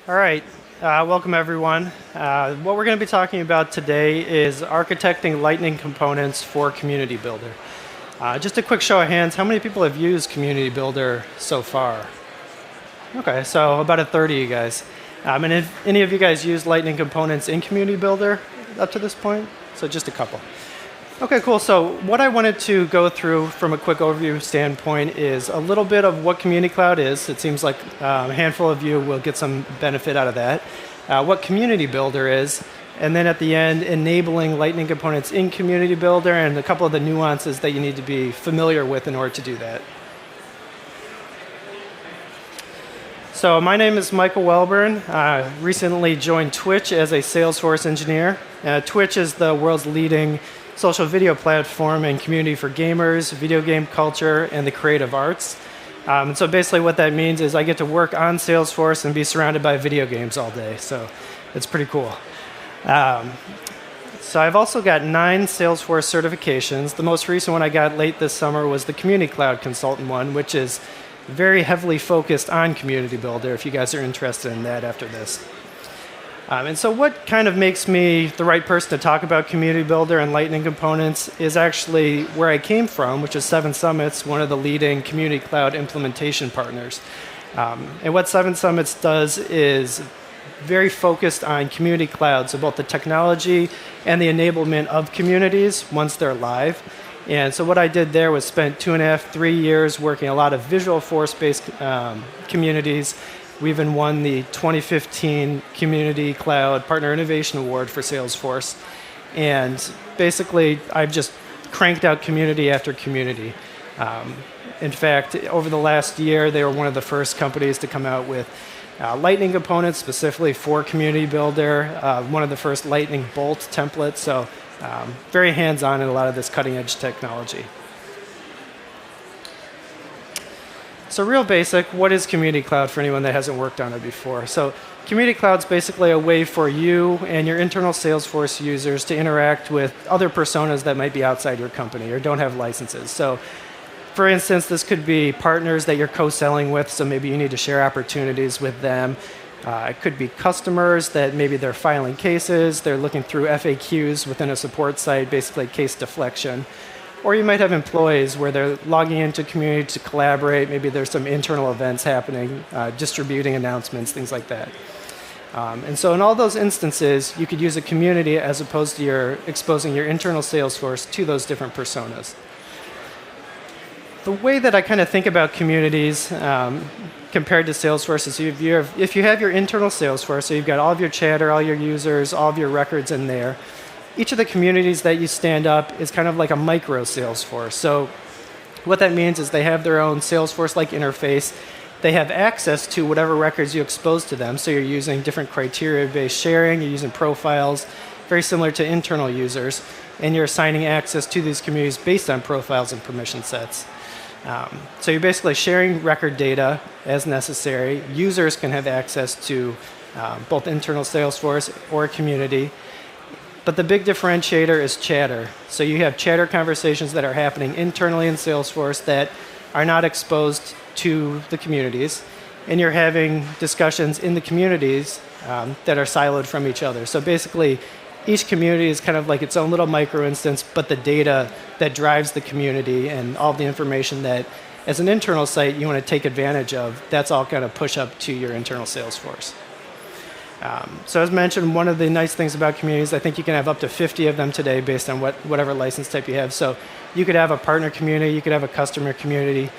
All right, welcome everyone. What we're going to be talking about today is architecting Lightning components for Community Builder. Just a quick show of hands, how many people have used Community Builder so far? Okay, so about a third of you guys. And if any of you guys used Lightning components in Community Builder up to this point? So just a couple. Okay, cool. So what I wanted to go through from a quick overview standpoint is a little bit of what Community Cloud is. It seems like a handful of you will get some benefit out of that. What Community Builder is, and then at the end, enabling Lightning components in Community Builder and a couple of the nuances that you need to be familiar with in order to do that. So my name is Michael Welburn. I recently joined Twitch as a Salesforce engineer. Twitch is the world's leading social video platform and community for gamers, video game culture, and the creative arts. And so basically what that means is I get to work on Salesforce and be surrounded by video games all day. So it's pretty cool. So I've also got 9 Salesforce certifications. The most recent one I got late this summer was the Community Cloud Consultant one, which is very heavily focused on Community Builder, if you guys are interested in that after this. And so what kind of makes me the right person to talk about Community Builder and Lightning components is actually where I came from, which is 7 Summits, one of the leading Community Cloud implementation partners. And what 7 Summits does is very focused on Community Cloud, so both the technology and the enablement of communities once they're live. And so what I did there was spent 2.5, 3 years working a lot of Visualforce-based communities. We even won the 2015 Community Cloud Partner Innovation Award for Salesforce. And basically, I've just cranked out community after community. In fact, over the last year, they were one of the first companies to come out with Lightning components specifically for Community Builder, one of the first Lightning Bolt templates. So very hands-on in a lot of this cutting-edge technology. So real basic, what is Community Cloud for anyone that hasn't worked on it before? So Community Cloud is basically a way for you and your internal Salesforce users to interact with other personas that might be outside your company or don't have licenses. So for instance, this could be partners that you're co-selling with, so maybe you need to share opportunities with them. It could be customers that maybe they're filing cases, they're looking through FAQs within a support site, basically case deflection. Or you might have employees where they're logging into community to collaborate. Maybe there's some internal events happening, distributing announcements, things like that. And so in all those instances, you could use a community as opposed to exposing your internal Salesforce to those different personas. The way that I kind of think about communities compared to Salesforce is if you have your internal Salesforce, so you've got all of your chatter, all your users, all of your records in there, each of the communities that you stand up is kind of like a micro Salesforce. So what that means is they have their own Salesforce-like interface. They have access to whatever records you expose to them. So you're using different criteria-based sharing. You're using profiles, very similar to internal users. And you're assigning access to these communities based on profiles and permission sets. So you're basically sharing record data as necessary. Users can have access to both internal Salesforce or community. But the big differentiator is chatter. So you have chatter conversations that are happening internally in Salesforce that are not exposed to the communities. And you're having discussions in the communities that are siloed from each other. So basically, each community is kind of like its own little micro instance, but the data that drives the community and all the information that, as an internal site, you want to take advantage of, that's all kind of push up to your internal Salesforce. So as mentioned, one of the nice things about communities, I think you can have up to 50 of them today based on whatever license type you have. So you could have a partner community, you could have a customer community.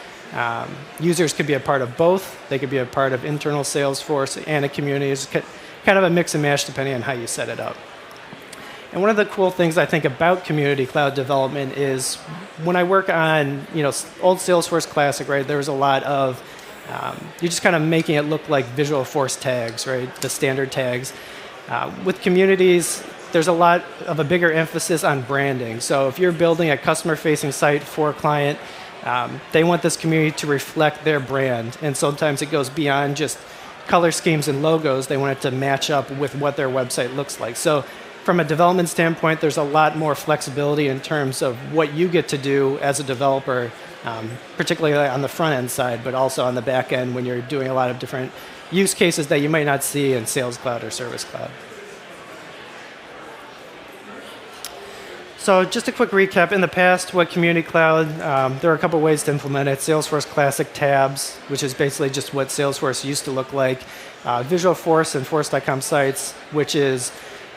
Users could be a part of both. They could be a part of internal Salesforce and a community. It's kind of a mix and match depending on how you set it up. And one of the cool things I think about Community Cloud development is when I work on old Salesforce Classic, right, there was a lot of you're just kind of making it look like Visualforce tags, right? The standard tags. With communities, there's a lot of a bigger emphasis on branding. So if you're building a customer-facing site for a client, they want this community to reflect their brand. And sometimes it goes beyond just color schemes and logos. They want it to match up with what their website looks like. So from a development standpoint, there's a lot more flexibility in terms of what you get to do as a developer, particularly on the front end side, but also on the back end when you're doing a lot of different use cases that you might not see in Sales Cloud or Service Cloud. So just a quick recap. In the past, what Community Cloud, there are a couple ways to implement it. Salesforce Classic tabs, which is basically just what Salesforce used to look like. Visualforce and Force.com sites, which is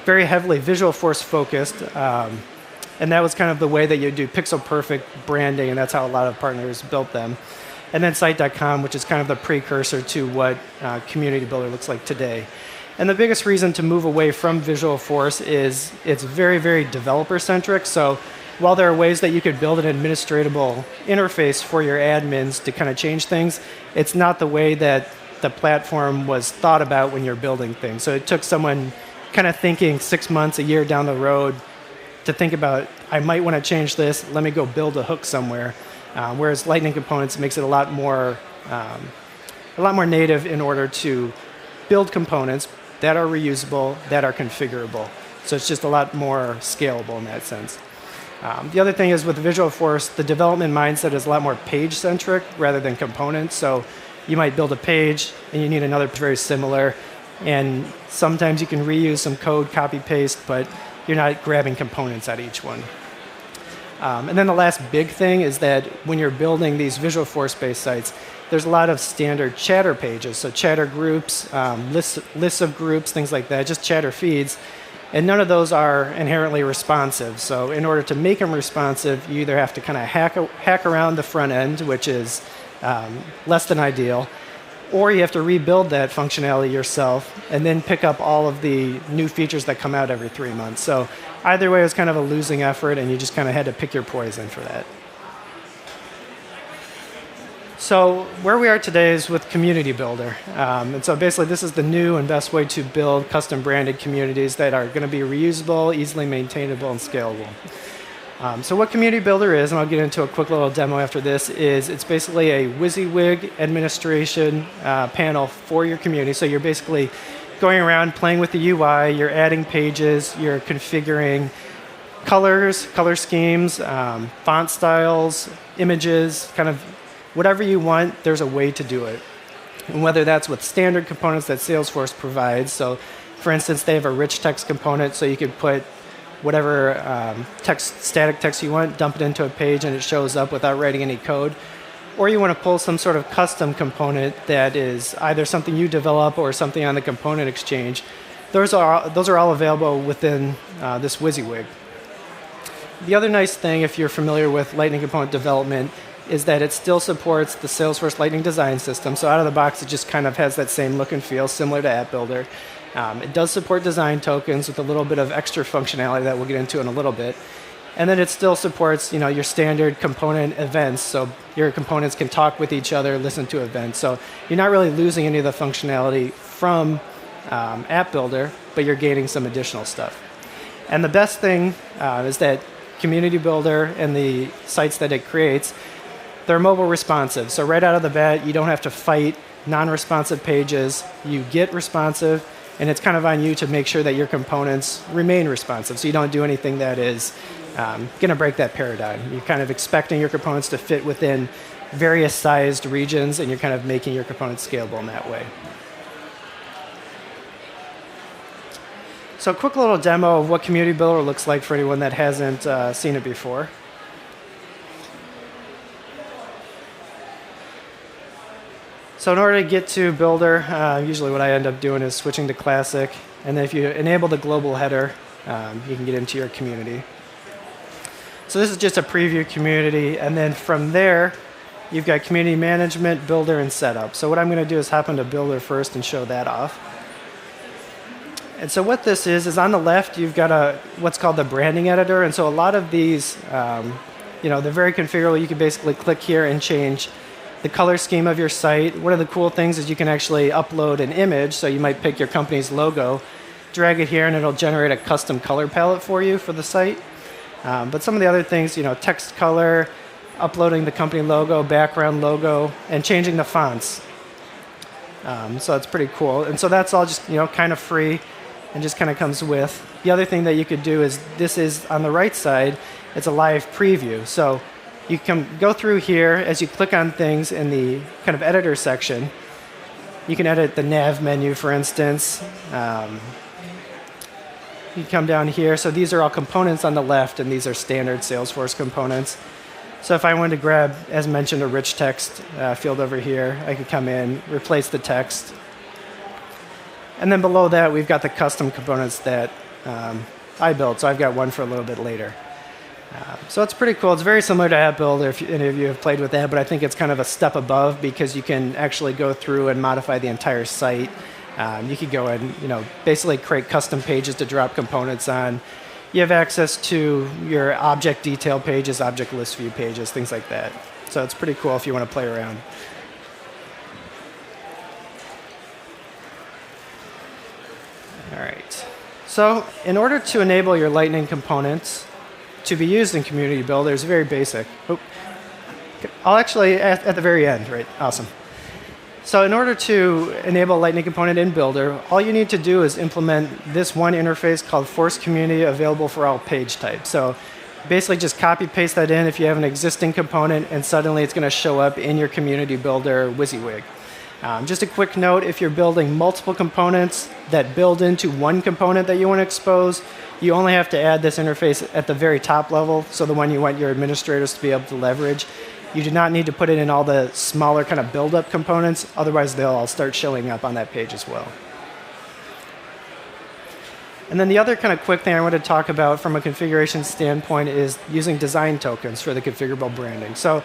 very heavily Visualforce focused. And that was kind of the way that you do pixel perfect branding, and that's how a lot of partners built them. And then Site.com, which is kind of the precursor to what Community Builder looks like today. And the biggest reason to move away from Visualforce is it's very, very developer-centric. So while there are ways that you could build an administratable interface for your admins to kind of change things, it's not the way that the platform was thought about when you're building things. So it took someone kind of thinking 6 months, a year down the road to think about, I might want to change this, let me go build a hook somewhere. Whereas Lightning Components makes it a lot more native in order to build components that are reusable, that are configurable. So it's just a lot more scalable in that sense. The other thing is with Visualforce, the development mindset is a lot more page-centric rather than components. So you might build a page and you need another very similar. And sometimes you can reuse some code, copy-paste, but you're not grabbing components out of each one. And then the last big thing is that when you're building these Visualforce-based sites, there's a lot of standard chatter pages. So chatter groups, lists of groups, things like that, just chatter feeds. And none of those are inherently responsive. So in order to make them responsive, you either have to kind of hack around the front end, which is less than ideal, or you have to rebuild that functionality yourself and then pick up all of the new features that come out every 3 months. So either way, it was kind of a losing effort, and you just kind of had to pick your poison for that. So where we are today is with Community Builder. And so basically, this is the new and best way to build custom branded communities that are going to be reusable, easily maintainable, and scalable. So what Community Builder is, and I'll get into a quick little demo after this, is it's basically a WYSIWYG administration panel for your community. So you're basically going around playing with the UI, you're adding pages, you're configuring colors, color schemes, font styles, images, kind of whatever you want, there's a way to do it. And whether that's with standard components that Salesforce provides. So for instance, they have a rich text component, so you could put whatever static text you want, dump it into a page, and it shows up without writing any code. Or you want to pull some sort of custom component that is either something you develop or something on the component exchange. Those are all available within this WYSIWYG. The other nice thing, if you're familiar with Lightning Component development, is that it still supports the Salesforce Lightning Design System. So out of the box, it just kind of has that same look and feel, similar to App Builder. It does support design tokens with a little bit of extra functionality that we'll get into in a little bit. And then it still supports, your standard component events. So your components can talk with each other, listen to events. So you're not really losing any of the functionality from App Builder, but you're gaining some additional stuff. And the best thing is that Community Builder and the sites that it creates, they're mobile responsive. So right out of the bat, you don't have to fight non-responsive pages. You get responsive, and it's kind of on you to make sure that your components remain responsive. So you don't do anything that is going to break that paradigm. You're kind of expecting your components to fit within various sized regions, and you're kind of making your components scalable in that way. So a quick little demo of what Community Builder looks like for anyone that hasn't seen it before. So in order to get to Builder, usually what I end up doing is switching to Classic. And then if you enable the global header, you can get into your community. So this is just a preview community. And then from there, you've got Community Management, Builder, and Setup. So what I'm going to do is hop into Builder first and show that off. And so what this is on the left, you've got what's called the branding editor. And so a lot of these, they're very configurable. You can basically click here and change the color scheme of your site. One of the cool things is you can actually upload an image. So you might pick your company's logo, drag it here, and it'll generate a custom color palette for you for the site. But some of the other things, text color, uploading the company logo, background logo, and changing the fonts. So that's pretty cool. And so that's all just kind of free and just kind of comes with. The other thing that you could do is this is on the right side, it's a live preview. So you can go through here as you click on things in the kind of editor section. You can edit the nav menu, for instance. You come down here. So these are all components on the left, and these are standard Salesforce components. So if I wanted to grab, as mentioned, a rich text field over here, I could come in, replace the text. And then below that, we've got the custom components that I built. So I've got one for a little bit later. So it's pretty cool. It's very similar to App Builder if any of you have played with that, but I think it's kind of a step above because you can actually go through and modify the entire site. You could go and basically create custom pages to drop components on. You have access to your object detail pages, object list view pages, things like that. So it's pretty cool if you want to play around. All right. So in order to enable your Lightning components to be used in Community Builder, it's very basic. I'll actually, at the very end, right? Awesome. So in order to enable a Lightning component in Builder, all you need to do is implement this one interface called Force Community available for all page types. So basically just copy paste that in if you have an existing component, and suddenly it's going to show up in your Community Builder WYSIWYG. Just a quick note, if you're building multiple components that build into one component that you want to expose, you only have to add this interface at the very top level, so the one you want your administrators to be able to leverage. You do not need to put it in all the smaller kind of build-up components, otherwise they'll all start showing up on that page as well. And then the other kind of quick thing I want to talk about from a configuration standpoint is using design tokens for the configurable branding. So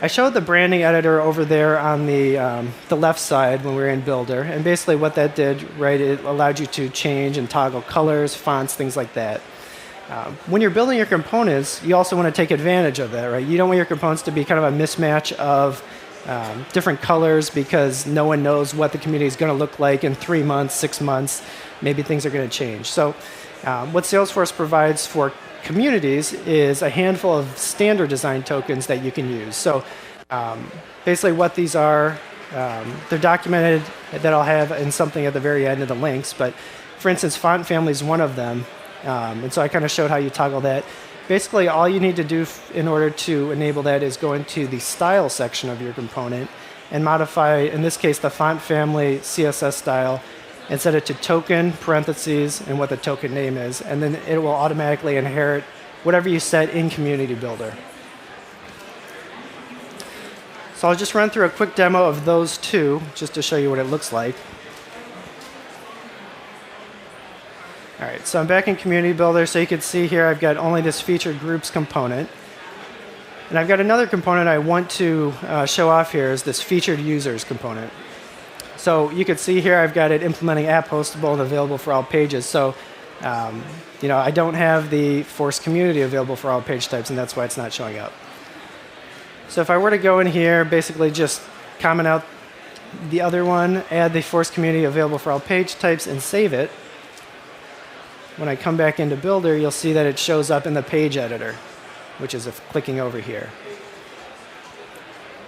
I showed the branding editor over there on the left side when we were in Builder, and basically what that did, right, it allowed you to change and toggle colors, fonts, things like that. When you're building your components, you also want to take advantage of that, right? You don't want your components to be kind of a mismatch of different colors because no one knows what the community is going to look like in 3 months, 6 months. Maybe things are going to change. So what Salesforce provides for communities is a handful of standard design tokens that you can use. So basically what these are, they're documented that I'll have in something at the very end of the links. But for instance, font family is one of them. And so I kind of showed how you toggle that. Basically, all you need to do in order to enable that is go into the style section of your component and modify, in this case, the font family CSS style, and set it to token, parentheses, and what the token name is. And then it will automatically inherit whatever you set in Community Builder. So I'll just run through a quick demo of those two, just to show you what it looks like. All right, so I'm back in Community Builder, so you can see here I've got only this featured groups component. And I've got another component I want to show off here is this featured users component. So you can see here I've got it implementing app hostable and available for all pages. So I don't have the Force Community available for all page types, and that's why it's not showing up. So if I were to go in here, basically just comment out the other one, add the Force Community available for all page types, and save it. When I come back into Builder, you'll see that it shows up in the page editor, which is clicking over here.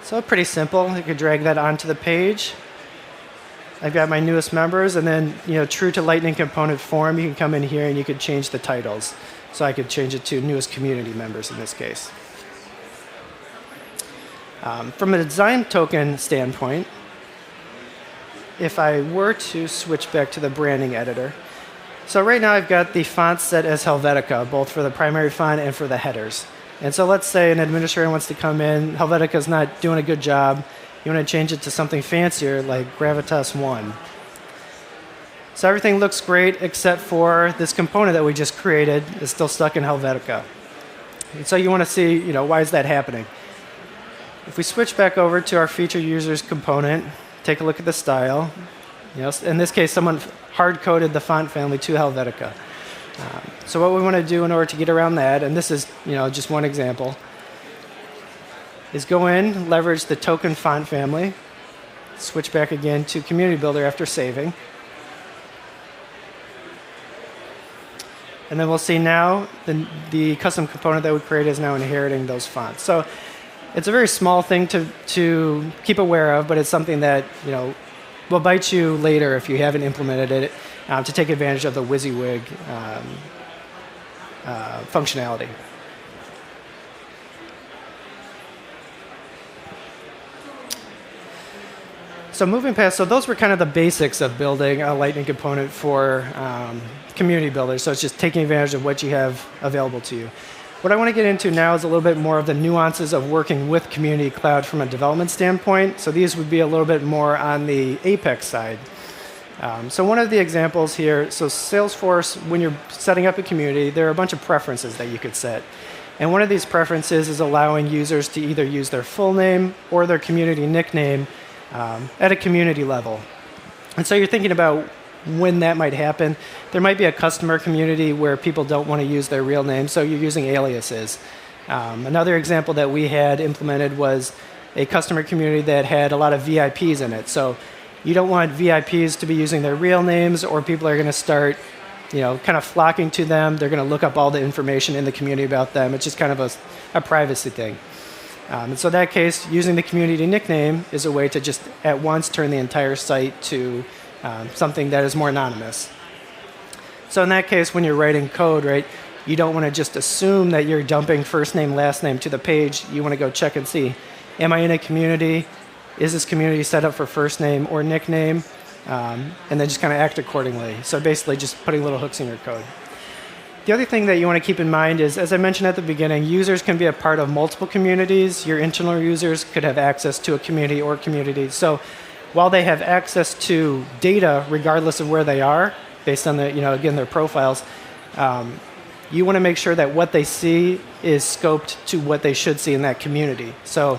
So pretty simple. I could drag that onto the page. I've got my newest members, and then true to Lightning component form, you can come in here and you could change the titles. So I could change it to newest community members in this case. From a design token standpoint, if I were to switch back to the branding editor, so right now I've got the font set as Helvetica, both for the primary font and for the headers. And so let's say an administrator wants to come in, Helvetica's not doing a good job. You want to change it to something fancier like Gravitas 1. So everything looks great except for this component that we just created is still stuck in Helvetica. And so you want to see, why is that happening? If we switch back over to our featured users component, take a look at the style. In this case, someone hard-coded the font family to Helvetica. So what we want to do in order to get around that, and this is just one example, is go in, leverage the token font family, switch back again to Community Builder after saving. And then we'll see now the custom component that we created is now inheriting those fonts. So it's a very small thing to keep aware of, but it's something that will bite you later if you haven't implemented it to take advantage of the WYSIWYG functionality. So moving past, so those were kind of the basics of building a Lightning component for community builders. So it's just taking advantage of what you have available to you. What I want to get into now is a little bit more of the nuances of working with Community Cloud from a development standpoint. So these would be a little bit more on the Apex side. So one of the examples here, so Salesforce, when you're setting up a community, there are a bunch of preferences that you could set. And one of these preferences is allowing users to either use their full name or their community nickname at a community level. And so you're thinking about when that might happen. There might be a customer community where people don't want to use their real name, so you're using aliases. Another example that we had implemented was a customer community that had a lot of VIPs in it. So you don't want VIPs to be using their real names, or people are going to start kind of flocking to them. They're going to look up all the information in the community about them. It's just kind of a privacy thing. And so in that case, using the community nickname is a way to just at once turn the entire site to something that is more anonymous. So in that case, when you're writing code, right, you don't want to just assume that you're dumping first name, last name to the page. You want to go check and see, am I in a community? Is this community set up for first name or nickname? And then just kind of act accordingly. So basically just putting little hooks in your code. The other thing that you want to keep in mind is, as I mentioned at the beginning, users can be a part of multiple communities. Your internal users could have access to a community or communities. So while they have access to data, regardless of where they are, based on again, their profiles, you want to make sure that what they see is scoped to what they should see in that community. So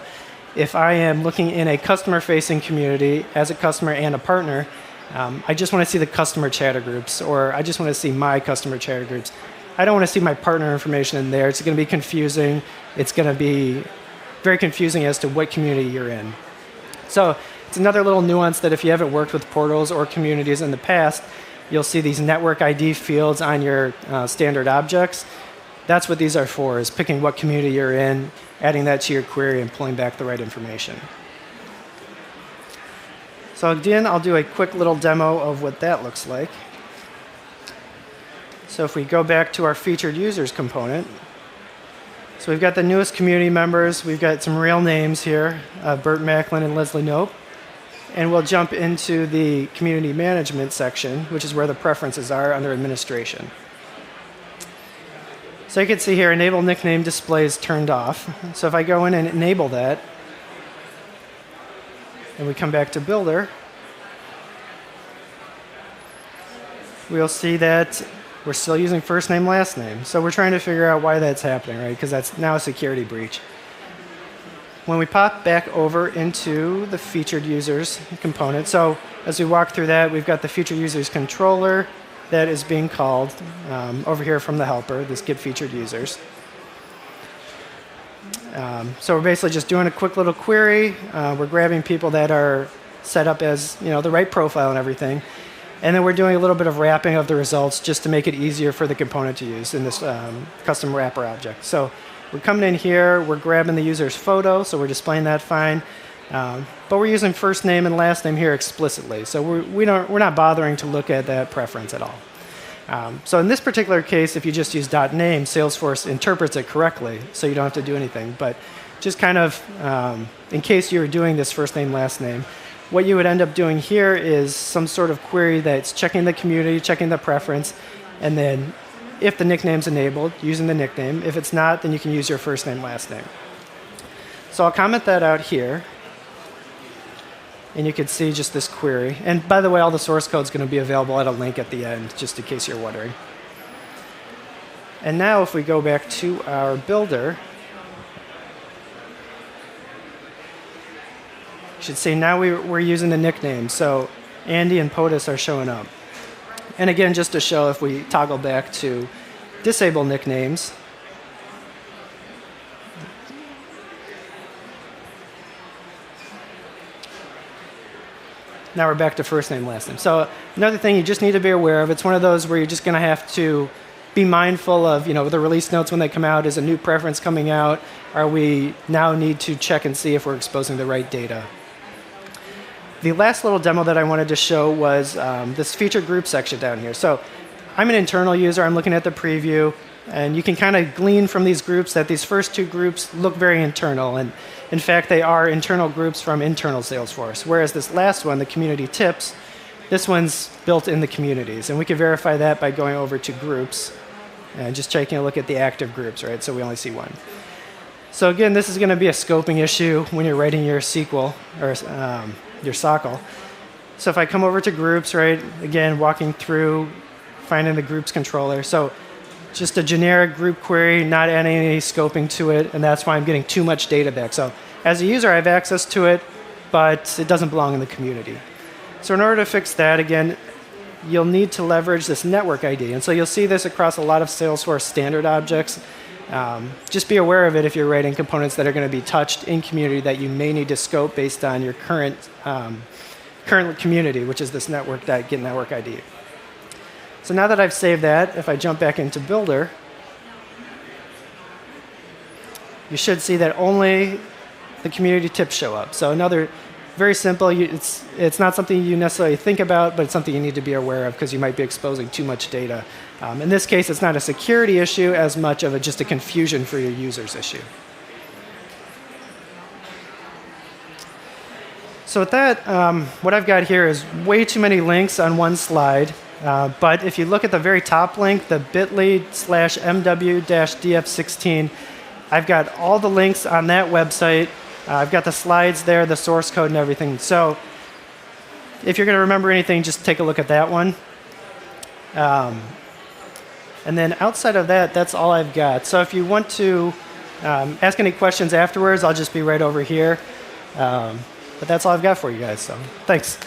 if I am looking in a customer-facing community as a customer and a partner, I just want to see the customer chatter groups, or I just want to see my customer chatter groups. I don't want to see my partner information in there. It's going to be confusing. It's going to be very confusing as to what community you're in. So it's another little nuance that if you haven't worked with portals or communities in the past, you'll see these network ID fields on your standard objects. That's what these are for, is picking what community you're in, adding that to your query, and pulling back the right information. So again, I'll do a quick little demo of what that looks like. So if we go back to our featured users component, so we've got the newest community members. We've got some real names here, Bert Macklin and Leslie Nope. And we'll jump into the community management section, which is where the preferences are under administration. So you can see here, enable nickname display is turned off. So if I go in and enable that, and we come back to Builder, we'll see that we're still using first name, last name. So we're trying to figure out why that's happening, right? Because that's now a security breach. When we pop back over into the featured users component, so as we walk through that, we've got the featured users controller that is being called over here from the helper, this get featured users. So we're basically just doing a quick little query. We're grabbing people that are set up as the right profile and everything. And then we're doing a little bit of wrapping of the results just to make it easier for the component to use in this custom wrapper object. So we're coming in here, we're grabbing the user's photo, so we're displaying that fine. But we're using first name and last name here explicitly. So we're not bothering to look at that preference at all. So in this particular case, if you just use .name, Salesforce interprets it correctly, so you don't have to do anything. But just kind of, in case you were doing this first name, last name, what you would end up doing here is some sort of query that's checking the community, checking the preference, and then if the nickname's enabled, using the nickname. If it's not, then you can use your first name, last name. So I'll comment that out here. And you can see just this query. And by the way, all the source code is going to be available at a link at the end, just in case you're wondering. And now if we go back to our builder, you should see now we're using the nickname. So Andy and POTUS are showing up. And again, just to show, if we toggle back to disable nicknames, now we're back to first name, last name. So another thing you just need to be aware of, it's one of those where you're just going to have to be mindful of, the release notes when they come out. Is a new preference coming out? Are we now need to check and see if we're exposing the right data? The last little demo that I wanted to show was this featured group section down here. So I'm an internal user. I'm looking at the preview. And you can kind of glean from these groups that these first two groups look very internal. And In fact, they are internal groups from internal Salesforce, whereas this last one, the community tips, this one's built in the communities. And we can verify that by going over to groups and just taking a look at the active groups, right? So we only see one. So again, this is going to be a scoping issue when you're writing your SQL or your SOCL. So if I come over to groups, right, again, walking through, finding the groups controller. So just a generic group query, not adding any scoping to it, and that's why I'm getting too much data back. So as a user, I have access to it, but it doesn't belong in the community. So in order to fix that, again, you'll need to leverage this network ID. And so you'll see this across a lot of Salesforce standard objects. Just be aware of it if you're writing components that are going to be touched in community that you may need to scope based on your current community, which is this network.get network ID. So now that I've saved that, if I jump back into Builder, you should see that only the community tips show up. So another very simple, it's not something you necessarily think about, but it's something you need to be aware of because you might be exposing too much data. In this case, it's not a security issue as much of just a confusion for your users issue. So with that, what I've got here is way too many links on one slide. But if you look at the very top link, the bit.ly/mw-df16, I've got all the links on that website. I've got the slides there, the source code and everything. So if you're going to remember anything, just take a look at that one. And then outside of that, that's all I've got. So if you want to ask any questions afterwards, I'll just be right over here. But that's all I've got for you guys. So thanks.